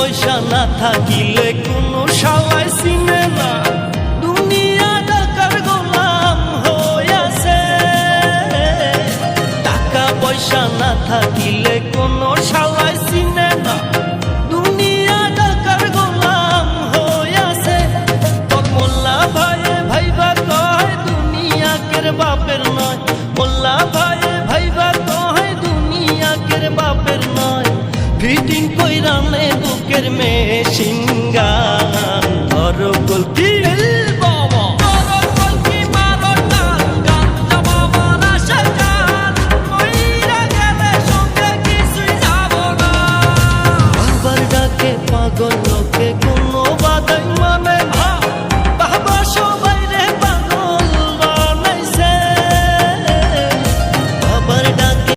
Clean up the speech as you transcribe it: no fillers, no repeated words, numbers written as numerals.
পয়সা না থাকিলে কোনো শালায় চিনে না, দুনিয়া টাকার গোলাম হইয়াছে। টাকা পয়সা না থাকিলে কোনো শালায় চিনে না, দুনিয়া টাকার গোলাম হইয়াছে। তোর মোল্লা ভাইয়ে ভাইবা কয় দুনিয়াকের বাপের নয়, মোল্লা ভাইয়ে ভাইবা কয় দুনিয়াকের বাপের নয়। ফিটিং কইরা নে বুকের মেশিন গান, ধরো গলকি পাগল